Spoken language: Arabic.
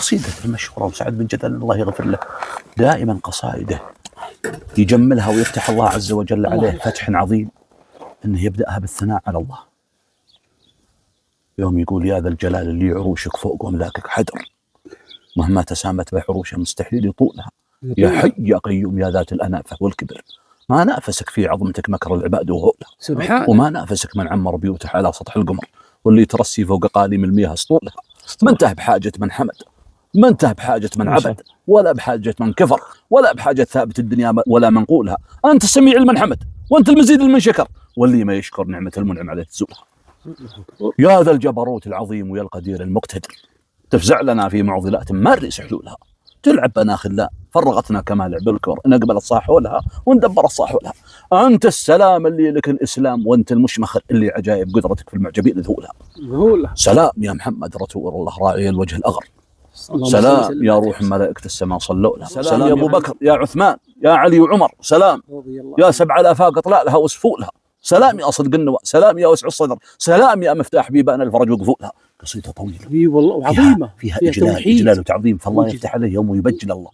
قصيدة المشهورة وسعد بن جدل الله يغفر له دائما قصائده يجملها ويفتح الله عز وجل عليه فتح عظيم، انه يبدأها بالثناء على الله. يوم يقول يا ذا الجلال اللي عروشك فوق واملاكك حدر، مهما تسامت بعروشها مستحيل يطولها. يا حي يا قيوم يا ذات الأنافة والكبر، ما نافسك في عظمتك مكر العباد وهولها سبحان، وما نافسك من عمر بيوته على سطح القمر، واللي ترسي فوق قاليم المياه سطولها. ما انتهى بحاجة من حمد، ما انتهى بحاجة من عبد، ولا بحاجة من كفر، ولا بحاجة ثابت الدنيا ولا منقولها. أنت السميع لمن حمد، وأنت المزيد لمن شكر، واللي ما يشكر نعمة المنعم عليه تزولها. يا ذا الجبروت العظيم ويا القدير المقتدر، تفزع لنا في معضلات ما نريس حلولها. تلعب بنا خلا فرغتنا كما لعب الكور، نقبل الصاح ولها وندبر الصاح ولها. أنت السلام اللي لك الإسلام، وأنت المشمخر اللي عجائب قدرتك في المعجبين ذهولها. سلام يا محمد رسول الله راعي الوجه الأغر، سلام يا روح ملائكة السماء صلوا لها. سلام يا أبو بكر يا عثمان يا علي وعمر، سلام يا سبع الآفاق اطلع لها وسفولها. سلام يا صدق النوى، سلام يا وسع الصدر، سلام يا مفتاح بيبان الفرج وقفولها. قصيدة طويلة اي والله وعظيمة فيها إجلال وتعظيم، فالله يفتح عليه يوم ويبجل الله.